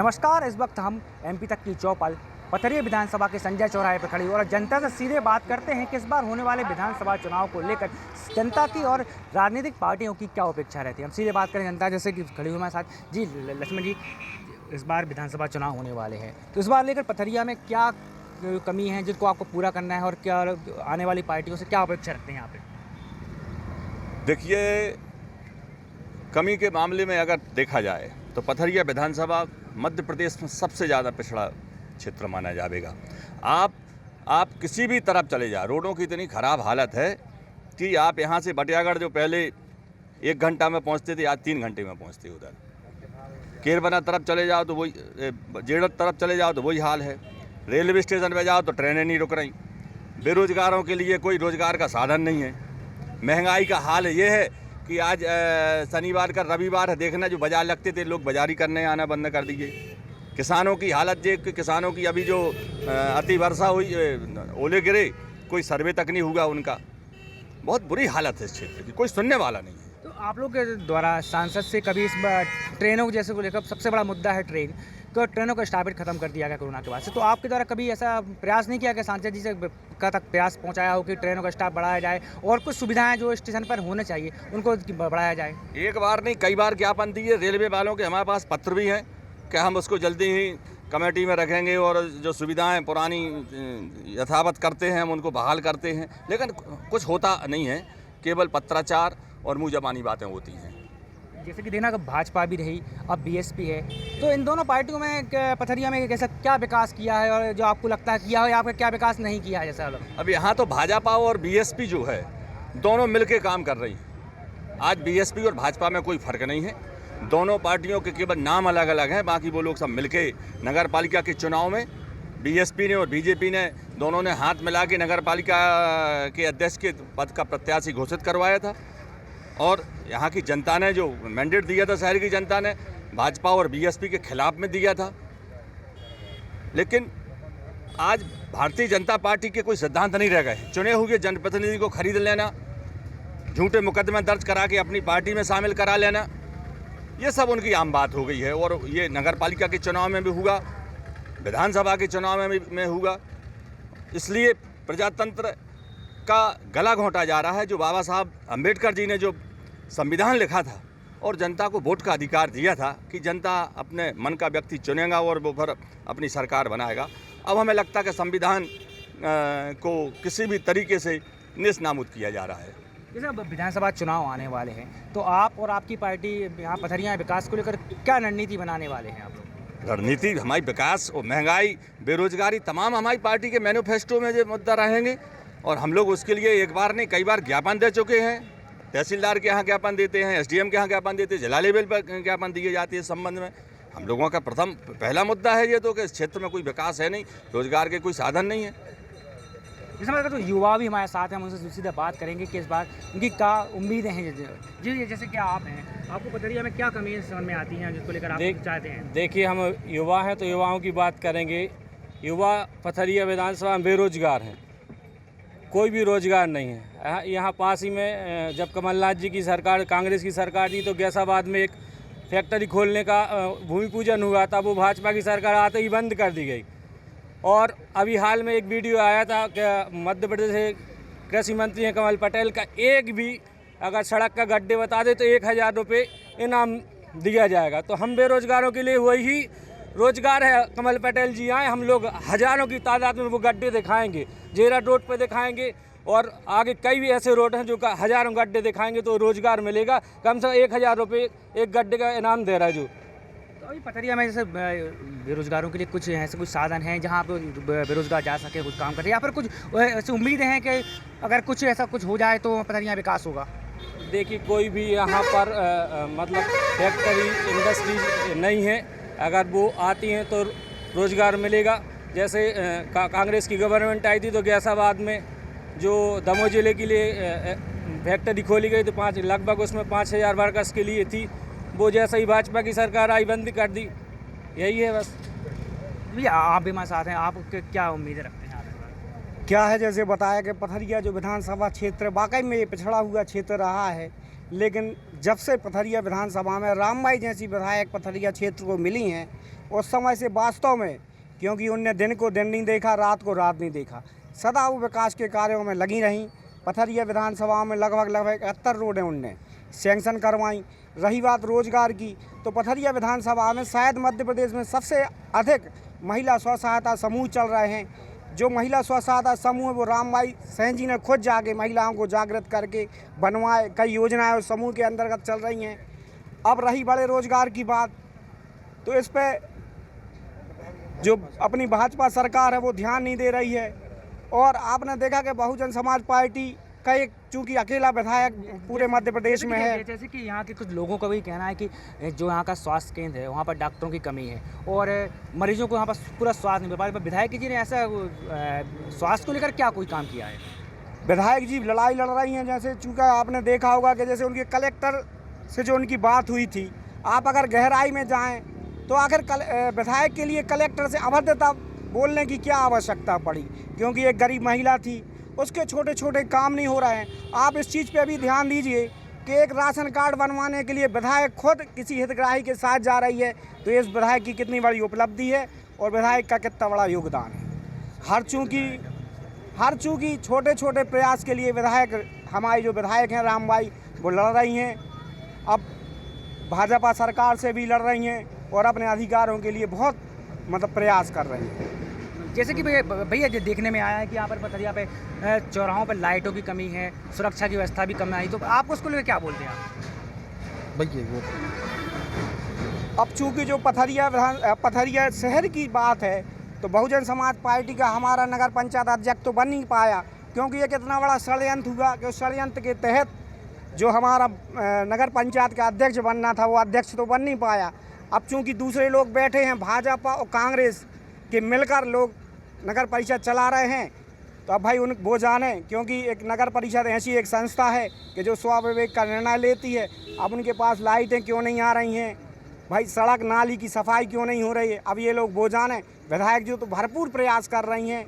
नमस्कार। इस वक्त हम एमपी तक की चौपाल पथरिया विधानसभा के संजय चौराहे पर खड़ी और जनता से सीधे बात करते हैं कि इस बार होने वाले विधानसभा चुनाव को लेकर जनता की और राजनीतिक पार्टियों की क्या अपेक्षा रहती है। हम सीधे बात करें जनता जैसे कि खड़ी हुई हमारे साथ। जी लक्ष्मण जी, इस बार विधानसभा चुनाव होने वाले हैं, तो इस बार लेकर पथरिया में क्या कमी है जिनको आपको पूरा करना है और क्या आने वाली पार्टियों से क्या अपेक्षा रखते हैं यहाँ पे? देखिए, कमी के मामले में अगर देखा जाए तो पथरिया विधानसभा मध्य प्रदेश में सबसे ज़्यादा पिछड़ा क्षेत्र माना जाएगा। आप किसी भी तरफ चले जाए, रोडों की इतनी ख़राब हालत है कि आप यहाँ से बटियागढ़ जो पहले 1 घंटा में पहुँचते थे, आज 3 घंटे में पहुँचते उधर। केरबना तरफ चले जाओ तो वही, जेड़त तरफ चले जाओ तो वही हाल है। रेलवे स्टेशन पे जाओ तो ट्रेनें नहीं रुक रही। बेरोजगारों के लिए कोई रोज़गार का साधन नहीं है। महंगाई का हाल ये है कि आज शनिवार का रविवार है, देखना जो बाजार लगते थे लोग बाजारी करने आना बंद कर दिए। किसानों की हालत देख के, किसानों की अभी जो अति वर्षा हुई, ओले गिरे, कोई सर्वे तक नहीं हुआ उनका। बहुत बुरी हालत है इस क्षेत्र की, कोई सुनने वाला नहीं है। तो आप लोग के द्वारा सांसद से कभी इस ट्रेनों जैसे को लेकर सबसे बड़ा मुद्दा है ट्रेन, तो ट्रेनों का स्टॉपेज खत्म कर दिया गया कोरोना के बाद से, तो आपके द्वारा कभी ऐसा प्रयास नहीं किया कि सांसद जी से का तक प्रयास पहुंचाया हो कि ट्रेनों का स्टाफ बढ़ाया जाए और कुछ सुविधाएं जो स्टेशन पर होने चाहिए उनको बढ़ाया जाए? एक बार नहीं, कई बार ज्ञापन दिए रेलवे वालों के, हमारे पास पत्र भी हैं कि हम उसको जल्दी ही कमेटी में रखेंगे और जो सुविधाएं पुरानी यथावत करते हैं हम उनको बहाल करते हैं, लेकिन कुछ होता नहीं है, केवल पत्राचार और मुँह जबानी बातें होती हैं। जैसे कि देखना भाजपा भी रही, अब बीएसपी है, तो इन दोनों पार्टियों में पथरिया में कैसा क्या विकास किया है और जो आपको लगता है किया हो या आपका क्या विकास नहीं किया है? जैसा अब यहाँ तो भाजपा और बीएसपी जो है दोनों मिलके काम कर रही हैं। आज बीएसपी और भाजपा में कोई फर्क नहीं है, दोनों पार्टियों के केवल नाम अलग अलग हैं, बाकी वो लोग सब मिलके नगर पालिका के चुनाव में बीएसपी ने और बीजेपी ने दोनों ने हाथ मिला के नगर पालिका के अध्यक्ष के पद का प्रत्याशी घोषित करवाया था। और यहाँ की जनता ने जो मैंडेट दिया था, शहर की जनता ने भाजपा और बीएसपी के खिलाफ में दिया था। लेकिन आज भारतीय जनता पार्टी के कोई सिद्धांत नहीं रह गए। चुने हुए जनप्रतिनिधि को खरीद लेना, झूठे मुकदमे दर्ज करा के अपनी पार्टी में शामिल करा लेना, ये सब उनकी आम बात हो गई है। और ये नगर पालिका के चुनाव में भी हुआ, विधानसभा के चुनाव में हुआ। इसलिए प्रजातंत्र का गला घोंटा जा रहा है। जो बाबा साहब अम्बेडकर जी ने जो संविधान लिखा था और जनता को वोट का अधिकार दिया था कि जनता अपने मन का व्यक्ति चुनेगा और वो फिर अपनी सरकार बनाएगा, अब हमें लगता है कि संविधान को किसी भी तरीके से नेस्तनाबूद किया जा रहा है। जैसे अब विधानसभा चुनाव आने वाले हैं, तो आप और आपकी पार्टी यहाँ पथरिया विकास को लेकर क्या रणनीति बनाने वाले हैं आप लोग? रणनीति हमारी विकास और महंगाई, बेरोजगारी, तमाम हमारी पार्टी के मैनिफेस्टो में जो मुद्दा रहेंगे और हम लोग उसके लिए एक बार नहीं कई बार ज्ञापन दे चुके हैं। तहसीलदार के यहाँ ज्ञापन देते हैं, एसडीएम के यहाँ ज्ञापन देते हैं, जिला लेवल पर ज्ञापन दिए जाते हैं। इस संबंध में हम लोगों का पहला मुद्दा है ये तो कि इस क्षेत्र में कोई विकास है नहीं, रोजगार के कोई साधन नहीं है। इसमें अगर तो युवा भी हमारे साथ हैं, हम उनसे सीधा बात करेंगे कि इस बार उनकी क्या उम्मीदें हैं। जी जैसे कि आप हैं, आपको पथरिया में क्या कमी समझ में आती हैं जिसको लेकर आप चाहते हैं? देखिए, हम युवा हैं तो युवाओं की बात करेंगे। युवा पथरिया विधानसभा में बेरोजगार हैं, कोई भी रोजगार नहीं है। यहाँ पास ही में जब कमलनाथ जी की सरकार, कांग्रेस की सरकार थी, तो गैसाबाद में एक फैक्ट्री खोलने का भूमि पूजन हुआ था, वो भाजपा की सरकार आते ही बंद कर दी गई। और अभी हाल में एक वीडियो आया था कि मध्य प्रदेश के कृषि मंत्री हैं कमल पटेल का, एक भी अगर सड़क का गड्ढे बता दे तो 1000 रुपये इनाम दिया जाएगा। तो हम बेरोजगारों के लिए वही रोजगार है। कमल पटेल जी आए, हम लोग हज़ारों की तादाद में वो गड्ढे दिखाएंगे, जेरा रोड पर दिखाएंगे और आगे कई भी ऐसे रोड हैं जो हज़ारों गड्ढे दिखाएंगे, तो रोजगार मिलेगा। कम से कम 1000 रुपये एक गड्ढे का इनाम दे रहा है। जो तो अभी पथरिया में जैसे बेरोजगारों के लिए कुछ ऐसे कुछ साधन हैं जहाँ पर बेरोजगार जा सके, कुछ काम करे, या फिर कुछ ऐसी उम्मीदें हैं कि अगर कुछ ऐसा कुछ हो जाए तो पथरिया विकास होगा? देखिए, कोई भी यहाँ पर मतलब फैक्ट्री इंडस्ट्री नहीं है। अगर वो आती हैं तो रोज़गार मिलेगा। जैसे कांग्रेस की गवर्नमेंट आई थी तो गैसाबाद में जो दमोह जिले के लिए फैक्ट्री खोली गई तो लगभग उसमें 5000 वर्कर्स के लिए थी। वो जैसे ही भाजपा की सरकार आई बंद कर दी। यही है बस। भैया आप भी हमारे साथ हैं, आप क्या उम्मीदें रखते हैं? क्या है, जैसे बताया कि पथरिया जो विधानसभा क्षेत्र वाकई में ये पिछड़ा हुआ क्षेत्र रहा है, लेकिन जब से पथरिया विधानसभा में रामबाई जैसी विधायक पथरिया क्षेत्र को मिली हैं, उस समय से वास्तव में, क्योंकि उनने दिन को दिन नहीं देखा, रात को रात नहीं देखा, सदा वो विकास के कार्यों में लगी रहीं। पथरिया विधानसभा में लगभग 71 रोडें उनने सैंक्शन करवाई। रही बात रोजगार की, तो पथरिया विधानसभा में शायद मध्य प्रदेश में सबसे अधिक महिला स्व सहायता समूह चल रहे हैं। जो महिला स्व सहायता समूह है वो रामबाई सहन जी ने खुद जाके महिलाओं को जागृत करके बनवाए। कई योजनाएं उस समूह के अंतर्गत चल रही हैं। अब रही बड़े रोजगार की बात, तो इस पे जो अपनी भाजपा सरकार है वो ध्यान नहीं दे रही है। और आपने देखा कि बहुजन समाज पार्टी का एक चूँकि अकेला विधायक पूरे मध्य प्रदेश में है। जैसे कि यहाँ के कुछ लोगों का भी कहना है कि जो यहाँ का स्वास्थ्य केंद्र है वहाँ पर डॉक्टरों की कमी है और मरीजों को यहाँ पर पूरा स्वास्थ्य नहीं मिल पा रहा। विधायक जी ने ऐसा स्वास्थ्य को लेकर क्या कोई काम किया है? विधायक जी लड़ाई लड़ रही हैं। जैसे चूँकि आपने देखा होगा कि जैसे उनके कलेक्टर से जो उनकी बात हुई थी, आप अगर गहराई में जाएँ तो आखिर विधायक के लिए कलेक्टर से अभद्रता बोलने की क्या आवश्यकता पड़ी, क्योंकि एक गरीब महिला थी, उसके छोटे छोटे काम नहीं हो रहे हैं। आप इस चीज़ पे भी ध्यान दीजिए कि एक राशन कार्ड बनवाने के लिए विधायक खुद किसी हितग्राही के साथ जा रही है, तो इस विधायक की कितनी बड़ी उपलब्धि है और विधायक का कितना बड़ा योगदान है। हर चूँकि छोटे छोटे प्रयास के लिए विधायक, हमारी जो विधायक हैं रामबाई, वो लड़ रही हैं। अब भाजपा सरकार से भी लड़ रही हैं और अपने अधिकारों के लिए बहुत प्रयास कर रही हैं। जैसे कि भैया जो देखने में आया है कि यहाँ पर पथरिया पे चौराहों पर लाइटों की कमी है, सुरक्षा की व्यवस्था भी कम आई, तो आप उसको लेकर क्या बोलते हैं आप? भैया वो अब चूँकि जो पथरिया शहर की बात है, तो बहुजन समाज पार्टी का हमारा नगर पंचायत अध्यक्ष तो बन नहीं पाया, क्योंकि एक इतना बड़ा षड्यंत्र हुआ कि उस षड्यंत्र के तहत जो हमारा नगर पंचायत का अध्यक्ष बनना था वो अध्यक्ष तो बन नहीं पाया। अब चूँकि दूसरे लोग बैठे हैं, भाजपा और कांग्रेस के मिलकर लोग नगर परिषद चला रहे हैं, तो अब भाई वो जाने, क्योंकि एक नगर परिषद ऐसी एक संस्था है कि जो स्वविवेक का निर्णय लेती है। अब उनके पास लाइटें क्यों नहीं आ रही हैं, भाई सड़क नाली की सफाई क्यों नहीं हो रही है, अब ये लोग वो जाने। विधायक जो तो भरपूर प्रयास कर रही हैं,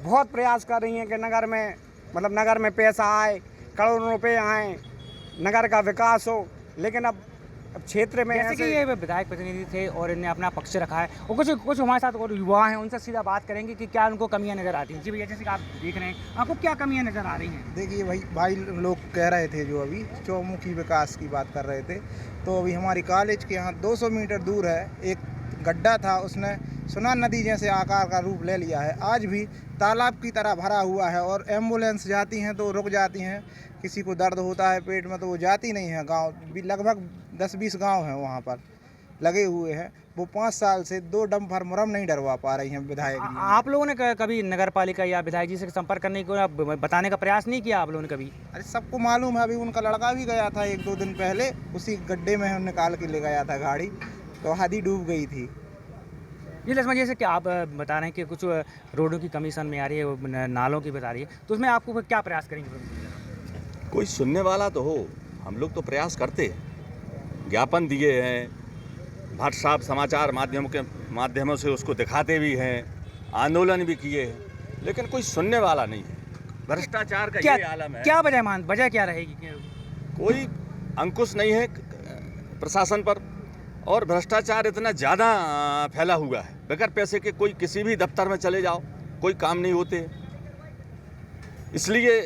बहुत प्रयास कर रही हैं कि नगर में नगर में पैसा आए, करोड़ों रुपये आएँ, नगर का विकास हो, लेकिन अब क्षेत्र में जैसे कि ये विधायक प्रतिनिधि थे और इन्हें अपना पक्ष रखा है, और कुछ हमारे साथ और युवा हैं, उनसे सीधा बात करेंगे कि क्या उनको कमियां नज़र आती हैं। जी भैया, जैसे कि आप देख रहे हैं, आपको क्या कमियां नज़र आ रही हैं? देखिए भाई लोग कह रहे थे, जो अभी चौमुखी विकास की बात कर रहे थे, तो अभी हमारी कॉलेज के यहाँ 200 मीटर दूर है एक गड्ढा था, उसने सुना नदी जैसे आकार का रूप ले लिया है। आज भी तालाब की तरह भरा हुआ है और एम्बुलेंस जाती हैं तो रुक जाती हैं। किसी को दर्द होता है पेट में तो वो जाती नहीं है। गांव भी लगभग 10-20 गांव हैं वहाँ पर लगे हुए हैं। वो 5 साल से 2 डंपर मुरम नहीं डरवा पा रही हैं विधायक जी। आप लोगों ने कभी नगर पालिका या विधायक जी से संपर्क करने को बताने का प्रयास नहीं किया आप लोगों ने कभी? अरे सबको मालूम है, अभी उनका लड़का भी गया था 1-2 दिन पहले, उसी गड्ढे में निकाल के ले गया था गाड़ी, तो आधी डूब गई थी। ये लक्ष्मण, जैसे कि आप बता रहे हैं कि कुछ रोडों की कमीशन में आ रही है, नालों की बता रही है, तो उसमें आपको क्या प्रयास करेंगे? कोई सुनने वाला तो हो। हम लोग तो प्रयास करते हैं, ज्ञापन दिए हैं, भट्ट साहब समाचार माध्यमों से उसको दिखाते भी हैं, आंदोलन भी किए हैं, लेकिन कोई सुनने वाला नहीं है। भ्रष्टाचार का ये आलम है। क्या वजह क्या रहेगी? कोई अंकुश नहीं है प्रशासन पर, और भ्रष्टाचार इतना ज़्यादा फैला हुआ है। बगैर पैसे के कोई किसी भी दफ्तर में चले जाओ, कोई काम नहीं होते। इसलिए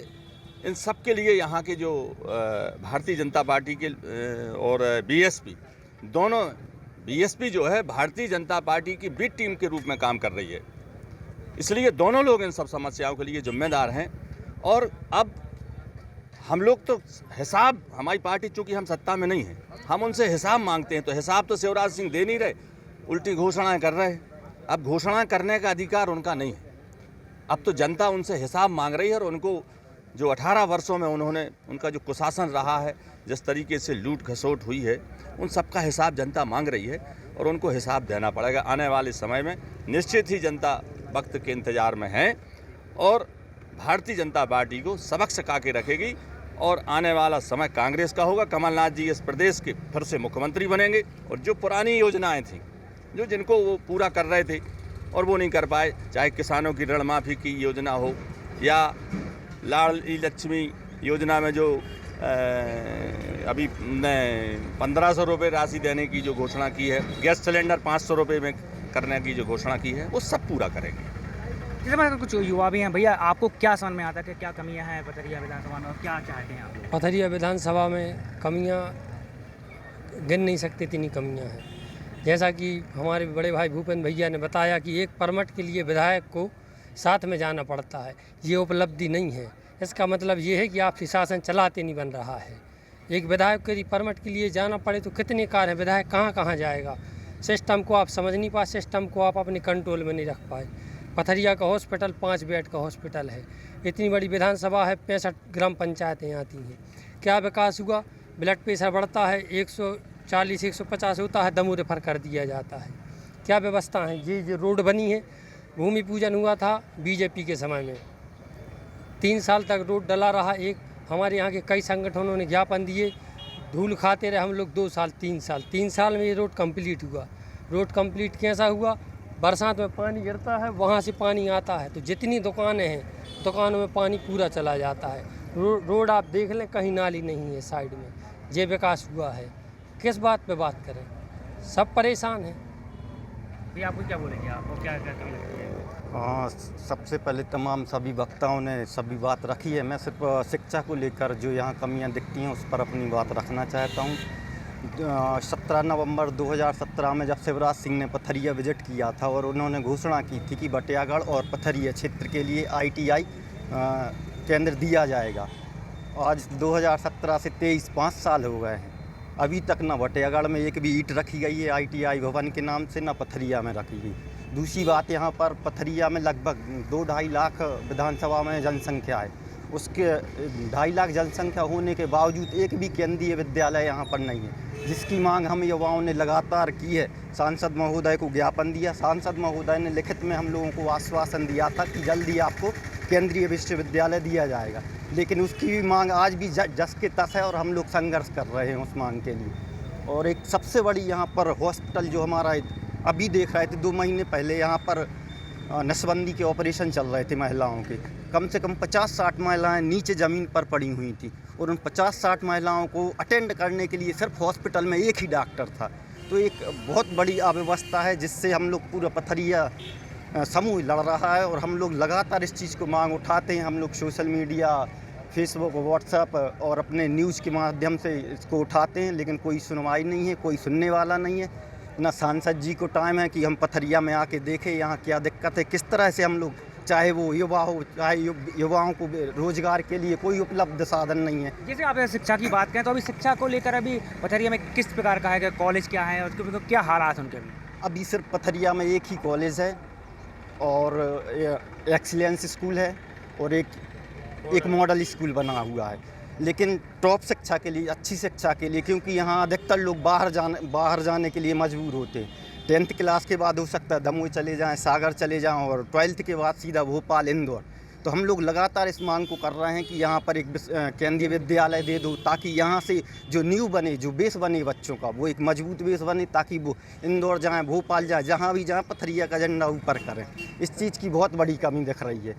इन सब के लिए यहाँ के जो भारतीय जनता पार्टी के और बीएसपी, दोनों, बीएसपी जो है भारतीय जनता पार्टी की बी टीम के रूप में काम कर रही है, इसलिए दोनों लोग इन सब समस्याओं के लिए जिम्मेदार हैं। और अब हम लोग तो हिसाब, हमारी पार्टी चूँकि हम सत्ता में नहीं हैं, हम उनसे हिसाब मांगते हैं, तो हिसाब तो शिवराज सिंह दे नहीं रहे, उल्टी घोषणाएं कर रहे हैं। अब घोषणा करने का अधिकार उनका नहीं है, अब तो जनता उनसे हिसाब मांग रही है। और उनको जो 18 वर्षों में उनका जो कुशासन रहा है, जिस तरीके से लूट खसोट हुई है, उन सब का हिसाब जनता मांग रही है और उनको हिसाब देना पड़ेगा। आने वाले समय में निश्चित ही जनता वक्त के इंतज़ार में है और भारतीय जनता पार्टी को सबक सिखा के रखेगी। और आने वाला समय कांग्रेस का होगा। कमलनाथ जी इस प्रदेश के फिर से मुख्यमंत्री बनेंगे और जो पुरानी योजनाएं थीं, जिनको वो पूरा कर रहे थे और वो नहीं कर पाए, चाहे किसानों की ऋण माफ़ी की योजना हो या लाडली लक्ष्मी योजना में जो अभी 1500 रुपये राशि देने की जो घोषणा की है, गैस सिलेंडर 500 रुपये में करने की जो घोषणा की है वो सब पूरा करेंगे। जैसे मैं कुछ युवा भी हैं भैया, आपको क्या समझ में आता है कि क्या कमियां हैं पथरिया विधानसभा में और क्या चाहते हैं आप लोग? पथरिया विधानसभा में कमियां गिन नहीं सकते, इतनी कमियां हैं। जैसा कि हमारे बड़े भाई भूपेंद्र भैया ने बताया कि एक परमिट के लिए विधायक को साथ में जाना पड़ता है, ये उपलब्धि नहीं है। इसका मतलब ये है कि आपसी शासन चलाते नहीं बन रहा है। एक विधायक के लिए परमिट के लिए जाना पड़े तो कितने कार्य हैं, विधायक कहाँ कहाँ जाएगा। सिस्टम को आप समझ नहीं पाए, सिस्टम को आप अपने कंट्रोल में नहीं रख पाए। पथरिया का हॉस्पिटल 5 बेड का हॉस्पिटल है, इतनी बड़ी विधानसभा है, 65 ग्राम पंचायतें आती हैं। क्या विकास हुआ? ब्लड प्रेशर बढ़ता है, 140 150 होता है, दमू रेफर कर दिया जाता है। क्या व्यवस्था है? ये जो रोड बनी है, भूमि पूजन हुआ था बीजेपी के समय में, 3 साल तक रोड डला रहा। एक हमारे यहाँ के कई संगठनों ने ज्ञापन दिए, धूल खाते रहे हम लोग 2 साल 3 साल में ये रोड कंप्लीट हुआ। रोड कंप्लीट कैसा हुआ? बरसात में पानी गिरता है, वहाँ से पानी आता है तो जितनी दुकानें हैं, दुकानों में पानी पूरा चला जाता है। रोड आप देख लें, कहीं नाली नहीं है साइड में। ये विकास हुआ है, किस बात पे बात करें? सब परेशान हैं। भैया आपको क्या बोलेंगे, आपको क्या क्या कमी लगती है? हाँ, सबसे पहले तमाम सभी वक्ताओं ने सभी बात रखी है। मैं सिर्फ शिक्षा को लेकर जो यहाँ कमियाँ दिखती हैं उस पर अपनी बात रखना चाहता हूँ। 17 नवंबर 2017 में जब शिवराज सिंह ने पथरिया विजिट किया था और उन्होंने घोषणा की थी कि बटियागढ़ और पथरिया क्षेत्र के लिए ITI केंद्र दिया जाएगा। आज 2017 से 5 साल हो गए हैं, अभी तक ना बटियागढ़ में एक भी ईंट रखी गई है ITI भवन के नाम से, ना पथरिया में रखी गई। दूसरी बात, यहाँ पर पथरिया में लगभग 2-2.5 लाख विधानसभा में जनसंख्या है, उसके 2.5 लाख जनसंख्या होने के बावजूद एक भी केंद्रीय विद्यालय यहाँ पर नहीं है, जिसकी मांग हम युवाओं ने लगातार की है। सांसद महोदय को ज्ञापन दिया, सांसद महोदय ने लिखित में हम लोगों को आश्वासन दिया था कि जल्दी आपको केंद्रीय विश्वविद्यालय दिया जाएगा, लेकिन उसकी भी मांग आज भी जस के तस है और हम लोग संघर्ष कर रहे हैं उस मांग के लिए। और एक सबसे बड़ी यहाँ पर हॉस्पिटल जो हमारा अभी देख रहे थे 2 महीने पहले यहाँ पर नसबंदी के ऑपरेशन चल रहे थे महिलाओं के, कम से कम 50-60 महिलाएं नीचे ज़मीन पर पड़ी हुई थी और उन 50-60 महिलाओं को अटेंड करने के लिए सिर्फ हॉस्पिटल में एक ही डॉक्टर था। तो एक बहुत बड़ी अव्यवस्था है जिससे हम लोग पूरा पथरिया समूह लड़ रहा है और हम लोग लगातार इस चीज़ को मांग उठाते हैं। हम लोग सोशल मीडिया, फेसबुक, व्हाट्सएप और अपने न्यूज़ के माध्यम से इसको उठाते हैं, लेकिन कोई सुनवाई नहीं है, कोई सुनने वाला नहीं है। ना सांसद जी को टाइम है कि हम पथरिया में आके देखें यहाँ क्या दिक्कत है, किस तरह से हम लोग, चाहे वो युवा हो, चाहे युवाओं को रोजगार के लिए कोई उपलब्ध साधन नहीं है। जैसे आप शिक्षा की बात करें तो अभी शिक्षा को लेकर अभी पथरिया में किस प्रकार का है, कॉलेज क्या है और उसके क्या हालात हैं उनके? अभी सिर्फ पथरिया में एक ही कॉलेज है और एक्सीलेंस स्कूल है और एक मॉडल स्कूल बना हुआ है, लेकिन टॉप शिक्षा के लिए, अच्छी शिक्षा के लिए, क्योंकि यहाँ अधिकतर लोग बाहर जाने के लिए मजबूर होते हैं। 10th क्लास के बाद हो सकता है दमोह चले जाएं, सागर चले जाएं और 12th के बाद सीधा भोपाल, इंदौर। तो हम लोग लगातार इस मांग को कर रहे हैं कि यहाँ पर एक केंद्रीय विद्यालय दे दो, ताकि यहाँ से जो न्यू बने, जो बेस बने बच्चों का, वो एक मजबूत बेस बने, ताकि वो इंदौर जाएं, भोपाल जाएं, जहाँ भी जाएं पथरिया का झंडा ऊपर करें। इस चीज़ की बहुत बड़ी कमी दिख रही है।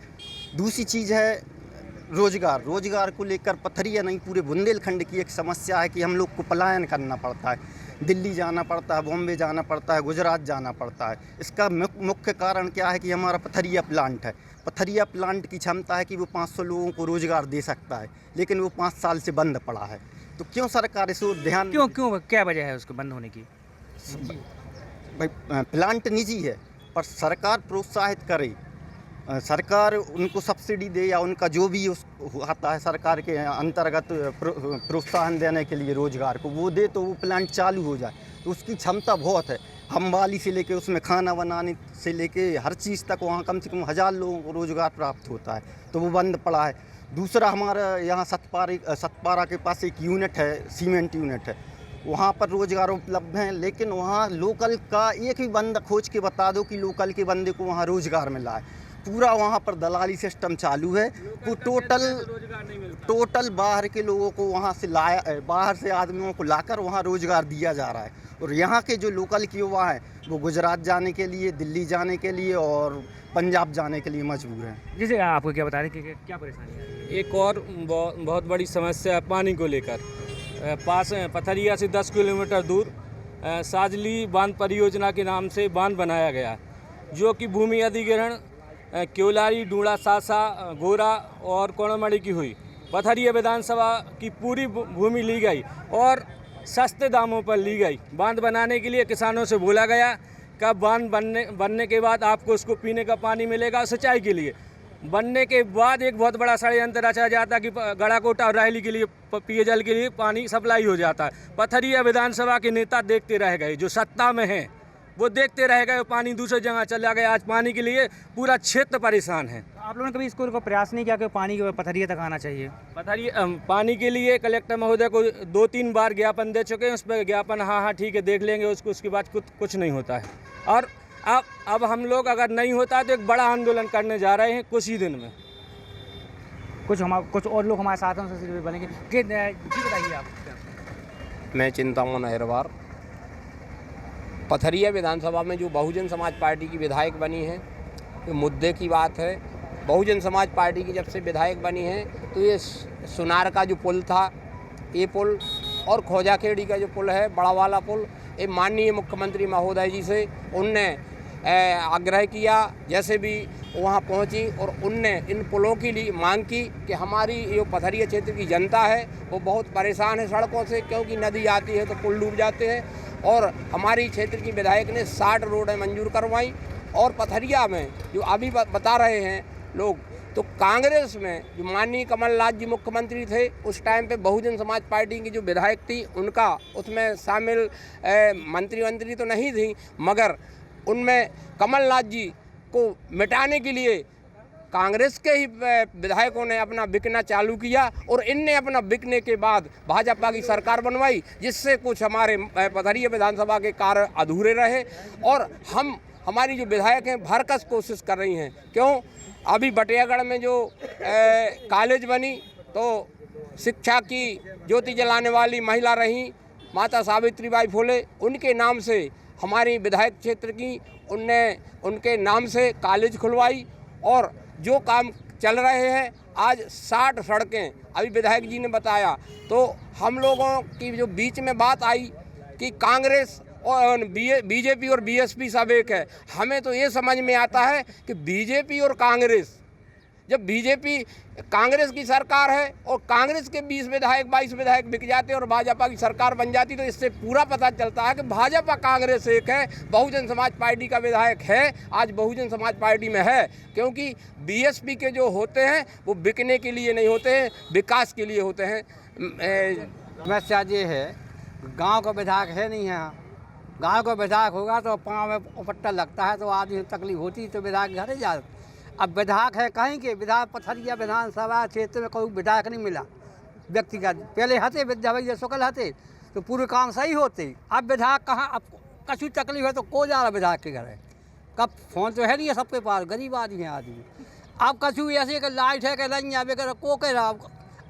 दूसरी चीज़ है रोजगार को लेकर पथरिया नहीं, पूरे बुंदेलखंड की एक समस्या है कि हम लोग को पलायन करना पड़ता है, दिल्ली जाना पड़ता है, बॉम्बे जाना पड़ता है, गुजरात जाना पड़ता है। इसका मुख्य कारण क्या है कि हमारा पथरिया प्लांट है। पथरिया प्लांट की क्षमता है कि वो 500 लोगों को रोजगार दे सकता है, लेकिन वो 5 साल से बंद पड़ा है। तो क्यों सरकार इस ओर ध्यान, क्यों क्या वजह है उसको बंद होने की? भाई प्लांट निजी है, पर सरकार प्रोत्साहित करे, सरकार उनको सब्सिडी दे या उनका जो भी आता है सरकार के अंतर्गत प्रोत्साहन देने के लिए रोजगार को, वो दे तो वो प्लांट चालू हो जाए। तो उसकी क्षमता बहुत है, हमवाली से लेके उसमें खाना बनाने से लेके हर चीज़ तक वहाँ कम से कम 1000 लोगों को रोजगार प्राप्त होता है, तो वो बंद पड़ा है। दूसरा, हमारा यहाँ सतपारा के पास एक यूनिट है, सीमेंट यूनिट है, वहाँ पर रोजगार उपलब्ध हैं, लेकिन वहाँ लोकल का एक भी बंदा खोज के बता दो कि लोकल के बंदे को वहाँ रोजगार मिला है। पूरा वहाँ पर दलाली सिस्टम चालू है। वो टोटल बाहर के लोगों को वहाँ से बाहर से आदमियों को लाकर वहाँ रोजगार दिया जा रहा है, और यहाँ के जो लोकल के युवा हैं वो गुजरात जाने के लिए, दिल्ली जाने के लिए और पंजाब जाने के लिए मजबूर हैं। जैसे आपको क्या बता दें कि क्या परेशानी है? एक और बहुत बड़ी समस्या है पानी को लेकर। पास पथरिया से 10 किलोमीटर दूर साजली बांध परियोजना के नाम से बांध बनाया गया, जो कि भूमि अधिग्रहण क्योलारी, डूड़ा, सासा, गोरा और कोणामणि की हुई। पथरिया विधानसभा की पूरी भूमि ली गई और सस्ते दामों पर ली गई। बांध बनाने के लिए किसानों से बोला गया कि बांध बनने के बाद आपको उसको पीने का पानी मिलेगा सिंचाई के लिए। बनने के बाद एक बहुत बड़ा षड्यंत्र रचा जाता कि गड़ाकोटा और रायली के लिए पेयजल के लिए पानी सप्लाई हो जाता है। पथरिया विधानसभा के नेता देखते रह गए, जो सत्ता में हैं वो देखते रह गए, पानी दूसरी जगह चला गया। आज पानी के लिए पूरा क्षेत्र परेशान है। आप लोगों ने कभी इसको प्रयास नहीं किया कि पानी के पथरिया तक आना चाहिए? पथरिया पानी के लिए कलेक्टर महोदय को 2-3 बार ज्ञापन दे चुके हैं। उस पर ज्ञापन हाँ ठीक है देख लेंगे, उसके बाद कुछ नहीं होता है। और अब हम लोग अगर नहीं होता है तो एक बड़ा आंदोलन करने जा रहे हैं कुछ ही दिन में। कुछ और लोग हमारे साथ हैं, उनसे बनेंगे। जी बताइए आप। मैं चिंतामन अहिरवार। पथरिया विधानसभा में जो बहुजन समाज पार्टी की विधायक बनी है, तो मुद्दे की बात है। बहुजन समाज पार्टी की जब से विधायक बनी है तो ये सुनार का जो पुल था, ये पुल और खोजाखेड़ी का जो पुल है, बड़ा वाला पुल, ये माननीय मुख्यमंत्री महोदय जी से उनने आग्रह किया, जैसे भी वहाँ पहुँची, और उनने इन पुलों के लिए मांग की कि हमारी जो पथरिया क्षेत्र की जनता है वो बहुत परेशान है सड़कों से, क्योंकि नदी आती है तो पुल डूब जाते हैं। और हमारी क्षेत्र की विधायक ने 60 रोडें मंजूर करवाई। और पथरिया में जो अभी बता रहे हैं लोग, तो कांग्रेस में जो माननीय कमलनाथ जी मुख्यमंत्री थे, उस टाइम पे बहुजन समाज पार्टी की जो विधायक थी उनका उसमें शामिल मंत्री तो नहीं थी, मगर उनमें कमलनाथ जी को मिटाने के लिए कांग्रेस के ही विधायकों ने अपना बिकना चालू किया, और इनने अपना बिकने के बाद भाजपा की सरकार बनवाई, जिससे कुछ हमारे पथरिया विधानसभा के कार्य अधूरे रहे। और हमारी जो विधायक हैं भरकस कोशिश कर रही हैं। क्यों? अभी बटियागढ़ में जो कॉलेज बनी, तो शिक्षा की ज्योति जलाने वाली महिला रही माता सावित्रीबाई फुले, उनके नाम से हमारी विधायक क्षेत्र की उनके नाम से कॉलेज खुलवाई। और जो काम चल रहे हैं, आज 60 सड़कें अभी विधायक जी ने बताया। तो हम लोगों की जो बीच में बात आई कि कांग्रेस और बीजेपी और बीएसपी सब एक है, हमें तो ये समझ में आता है कि बीजेपी और कांग्रेस, जब बीजेपी कांग्रेस की सरकार है और कांग्रेस के 20 विधायक 22 विधायक बिक जाते और भाजपा की सरकार बन जाती, तो इससे पूरा पता चलता है कि भाजपा कांग्रेस एक है। बहुजन समाज पार्टी का विधायक है, आज बहुजन समाज पार्टी में है, क्योंकि बीएसपी के जो होते हैं वो बिकने के लिए नहीं होते हैं, विकास के लिए होते हैं। समस्या ये है, गांव का विधायक है नहीं यहाँ। गांव का विधायक होगा तो पाँव में उपट्टा लगता है तो आदमी तकलीफ होती, तो विधायक घर जा। अब विधायक है कहीं के, विधायक पथरिया विधानसभा क्षेत्र में कोई विधायक नहीं मिला व्यक्तिगत। पहले हते विद्या भैया शुक्ल हते तो पूरे काम सही होते। अब विधायक कहाँ? अब कछु तकलीफ है तो को जा रहा विधायक के घर है? कब फोन तो है नहीं है सबके पास, गरीब आदमी है आदमी। अब कछु ऐसे कि लाइट है कि नहीं आवे कर को कह रहा।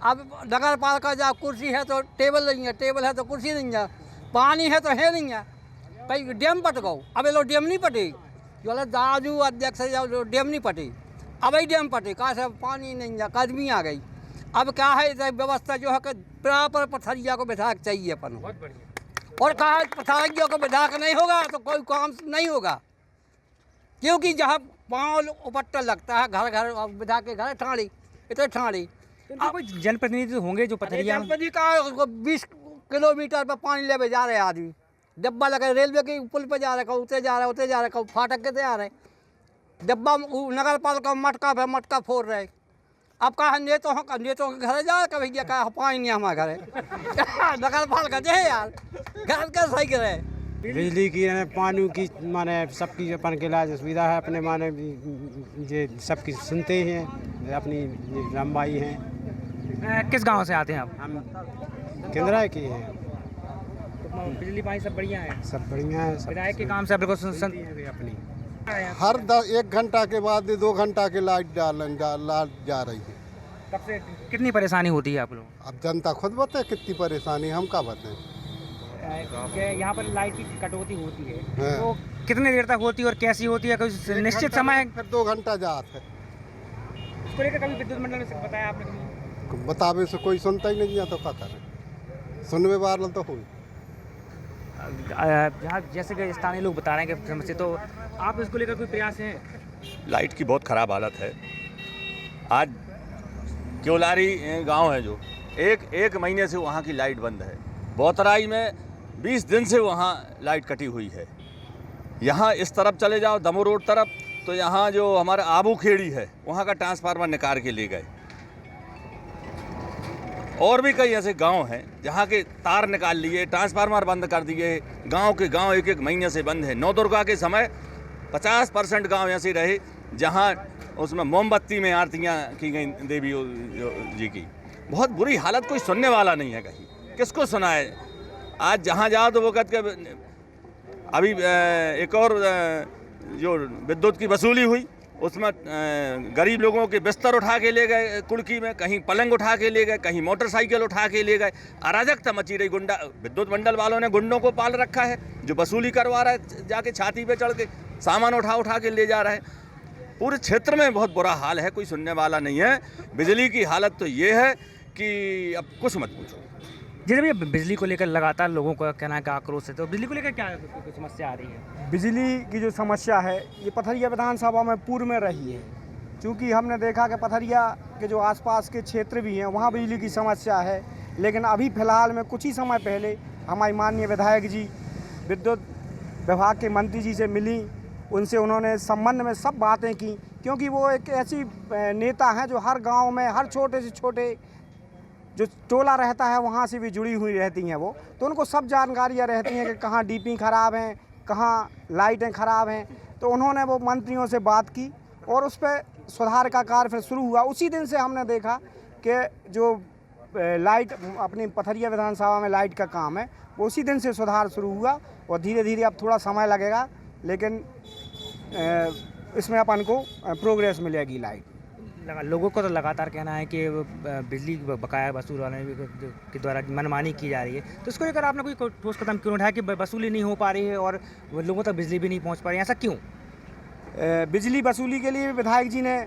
अब नगर पालिका जा कुर्सी है तो टेबल नहीं है, टेबल है तो कुर्सी नहीं है, पानी है तो है नहीं है। कहीं डैम पट गो, अब ये लोग डैम नहीं पटे, जो दाजू अध्यक्ष जो डैम नहीं पटे, अब ही डैम पटे, कहाँ से पानी नहीं है, कदमी आ गई। अब क्या है व्यवस्था जो है कि प्रॉपर पथरिया को विधायक चाहिए अपन। और कहा पथरिया को विधायक नहीं होगा तो कोई काम नहीं होगा, क्योंकि जहाँ पाँव उपट्टा लगता है घर घर विधायक के घर ठाड़ी, इतने ठाड़ी। कोई जनप्रतिनिधि होंगे जो पथरिया में? जनप्रतिनिधि का 20 किलोमीटर पर पानी ले जा रहे आदमी, डब्बा लगे रेलवे के पुल पे जा रहे, कहीं उतरे जा रहे, उतरे जा रहे, कहीं फाटक के आ रहे, डब्बा नगर पालिका मटका फोड़ रहे। अब कहा नेतों के घर जा के भैया कहा पानी नहीं हमारे घर है नगर पालिका जे यार घर का सही करे। बिजली की पानी की माने सबकी अपन के इलाज सुविधा है, अपने माने ये सबकी सुनते हैं, अपनी लंबाई है। किस गांव से आते हैं आप? हम केंद्रा की हैं। तो बिजली पानी सब बढ़िया है? सब बढ़िया है। विधायक के काम से बिल्कुल अपनी हर 1 घंटा के बाद 2 घंटा के लाइट जा रही है। तब से कितनी परेशानी होती है आप लोग? अब जनता खुद बताए कितनी परेशानी, हम क्या बताएं। यहाँ पर लाइट की कटौती होती है हाँ। तो कितने देर तक होती है और कैसी होती है? कोई निश्चित समय है? फिर 2 घंटा जात है। इसको लेकर कभी विद्युत मंडल से बताया आपने कभी? बतावे से कोई सुनता ही नहीं है तो क्या करें, सुनने वाला तो हुई। जहाँ जैसे कि स्थानीय लोग बता रहे हैं कि समस्या, तो आप इसको लेकर कोई प्रयास हैं? लाइट की बहुत ख़राब हालत है। आज क्योलारी गांव है जो एक महीने से वहाँ की लाइट बंद है। बोतराई में 20 दिन से वहाँ लाइट कटी हुई है। यहाँ इस तरफ चले जाओ दमो रोड तरफ, तो यहाँ जो हमारा आबू खेड़ी है वहाँ का ट्रांसफार्मर निकाल के ले गए। और भी कई ऐसे गांव हैं जहाँ के तार निकाल लिए, ट्रांसफार्मर बंद कर दिए। गांव के गांव एक महीने से बंद है। नवदुर्गा के समय 50% गांव ऐसे रहे जहाँ उसमें मोमबत्ती में आरतियाँ की गई देवी जी की। बहुत बुरी हालत, कोई सुनने वाला नहीं है। कहीं किसको सुनाए? आज जहाँ जाओ तो वो कहते कि अभी एक और जो विद्युत की वसूली हुई उसमें गरीब लोगों के बिस्तर उठा के ले गए कुड़की में, कहीं पलंग उठा के ले गए, कहीं मोटरसाइकिल उठा के ले गए। अराजकता मची रही। गुंडा विद्युत मंडल वालों ने गुंडों को पाल रखा है जो वसूली करवा रहा है, जाके छाती पे चढ़ के सामान उठा के ले जा रहे हैं। पूरे क्षेत्र में बहुत बुरा हाल है, कोई सुनने वाला नहीं है। बिजली की हालत तो ये है कि अब कुछ मत पूछो। जैसे भैया बिजली को लेकर लगातार लोगों का कहना है कि आक्रोश है, तो बिजली को लेकर क्या समस्या आ रही है? बिजली की जो समस्या है ये पथरिया विधानसभा में पूर्व में रही है, क्योंकि हमने देखा कि पथरिया के जो आसपास के क्षेत्र भी हैं वहाँ बिजली की समस्या है। लेकिन अभी फ़िलहाल में कुछ ही समय पहले हमारी माननीय विधायक जी विद्युत विभाग के मंत्री जी से मिली, उनसे उन्होंने संबंध में सब बातें की, क्योंकि वो एक ऐसी नेता हैं जो हर गाँव में हर छोटे से छोटे जो टोला रहता है वहाँ से भी जुड़ी हुई रहती हैं वो, तो उनको सब जानकारियाँ रहती हैं कि कहाँ डीपी ख़राब हैं, कहाँ लाइटें ख़राब हैं। तो उन्होंने वो मंत्रियों से बात की और उस पर सुधार का कार्य फिर शुरू हुआ। उसी दिन से हमने देखा कि जो लाइट अपनी पथरिया विधानसभा में लाइट का काम है वो उसी दिन से सुधार शुरू हुआ, और धीरे धीरे अब थोड़ा समय लगेगा लेकिन इसमें अपन को प्रोग्रेस मिलेगी। लाइट लोगों को तो लगातार कहना है कि बिजली बकाया वसूल वाले के द्वारा मनमानी की जा रही है, तो इसको लेकर आपने कोई ठोस कदम क्यों उठाया कि वसूली नहीं हो पा रही है और लोगों तक बिजली भी नहीं पहुंच पा रही है? ऐसा क्यों? बिजली वसूली के लिए विधायक जी ने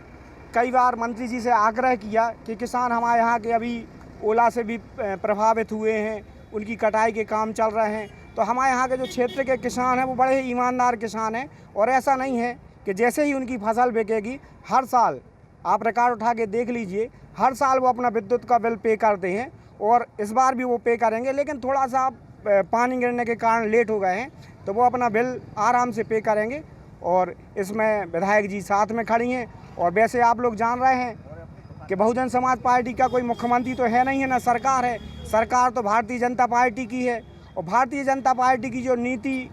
कई बार मंत्री जी से आग्रह किया कि किसान हमारे यहाँ के अभी ओला से भी प्रभावित हुए हैं, उनकी कटाई के काम चल रहे हैं। तो हमारे यहाँ के जो क्षेत्र के किसान हैं वो बड़े ही ईमानदार किसान हैं, और ऐसा नहीं है कि जैसे ही उनकी फसल बिकेगी हर साल, आप रिकॉर्ड उठा के देख लीजिए, हर साल वो अपना विद्युत का बिल पे करते हैं, और इस बार भी वो पे करेंगे। लेकिन थोड़ा सा पानी गिरने के कारण लेट हो गए हैं, तो वो अपना बिल आराम से पे करेंगे। और इसमें विधायक जी साथ में खड़ी हैं। और वैसे आप लोग जान रहे हैं कि बहुजन समाज पार्टी का कोई मुख्यमंत्री तो है नहीं है, ना सरकार है। सरकार तो भारतीय जनता पार्टी की है, और भारतीय जनता पार्टी की जो नीति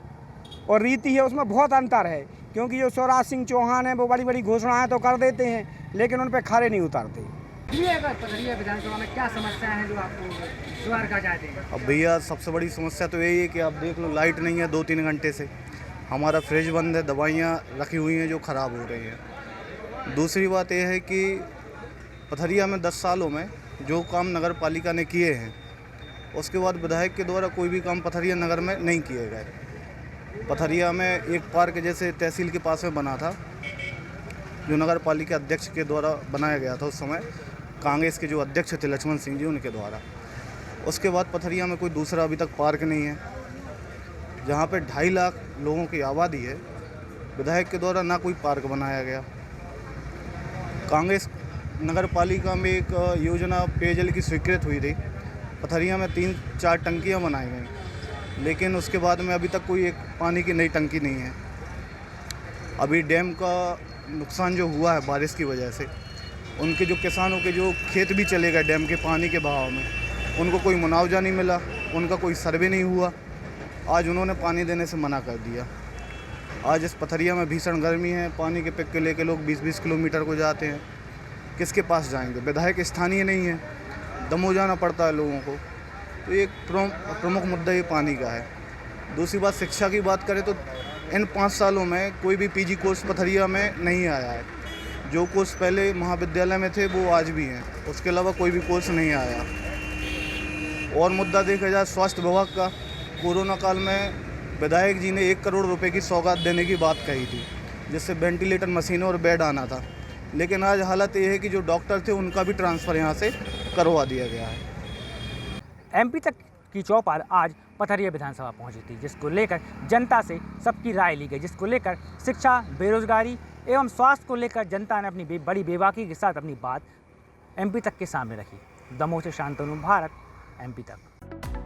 और रीति है उसमें बहुत अंतर है, क्योंकि जो शिवराज सिंह चौहान है वो बड़ी बड़ी घोषणाएं तो कर देते हैं लेकिन उन पर खरे नहीं उतरते। पथरिया विधानसभा में क्या समस्या है जो आपको सुधार का चाहते हैं? अब भैया सबसे बड़ी समस्या तो यही है कि आप देख लो, लाइट नहीं है 2-3 घंटे से, हमारा फ्रिज बंद है, दवाइयाँ रखी हुई हैं जो ख़राब हो रही हैं। दूसरी बात यह है कि पथरिया में 10 सालों में जो काम नगर पालिका ने किए हैं उसके बाद विधायक के द्वारा कोई भी काम पथरिया नगर में नहीं किए गए। पथरिया में एक पार्क जैसे तहसील के पास में बना था जो नगर पालिका अध्यक्ष के द्वारा बनाया गया था, उस समय कांग्रेस के जो अध्यक्ष थे लक्ष्मण सिंह जी उनके द्वारा। उसके बाद पथरिया में कोई दूसरा अभी तक पार्क नहीं है। जहाँ पे 2.5 लाख लोगों की आबादी है, विधायक के द्वारा ना कोई पार्क बनाया गया। कांग्रेस नगर पालिका में एक योजना पेयजल की स्वीकृत हुई थी, पथरिया में 3-4 टंकियाँ बनाई गई, लेकिन उसके बाद में अभी तक कोई एक पानी की नई टंकी नहीं है। अभी डैम का नुकसान जो हुआ है बारिश की वजह से, उनके जो किसानों के जो खेत भी चले गए डैम के पानी के बहाव में, उनको कोई मुआवजा नहीं मिला, उनका कोई सर्वे नहीं हुआ। आज उन्होंने पानी देने से मना कर दिया। आज इस पथरिया में भीषण गर्मी है, पानी के पिक के लेके लोग 20-20 किलोमीटर को जाते हैं, किसके पास जाएंगे? विधायक स्थानीय नहीं है, दमोह जाना पड़ता है लोगों को। तो एक प्रमुख मुद्दा ये पानी का है। दूसरी बात, शिक्षा की बात करें तो इन 5 सालों में कोई भी पीजी कोर्स पथरिया में नहीं आया है। जो कोर्स पहले महाविद्यालय में थे वो आज भी हैं, उसके अलावा कोई भी कोर्स नहीं आया। और मुद्दा देखा जाए स्वास्थ्य विभाग का, कोरोना काल में विधायक जी ने 1 करोड़ रुपए की सौगात देने की बात कही थी, जिससे वेंटिलेटर मशीनें और बेड आना था। लेकिन आज हालत ये है कि जो डॉक्टर थे उनका भी ट्रांसफ़र यहाँ से करवा दिया गया है। एमपी तक की चौपाल आज पथरिया विधानसभा पहुंची थी, जिसको लेकर जनता से सबकी राय ली गई, जिसको लेकर शिक्षा, बेरोजगारी एवं स्वास्थ्य को लेकर जनता ने अपनी बड़ी बेबाकी के साथ अपनी बात एमपी तक के सामने रखी। दमोह से शांतनु भारत, एमपी तक।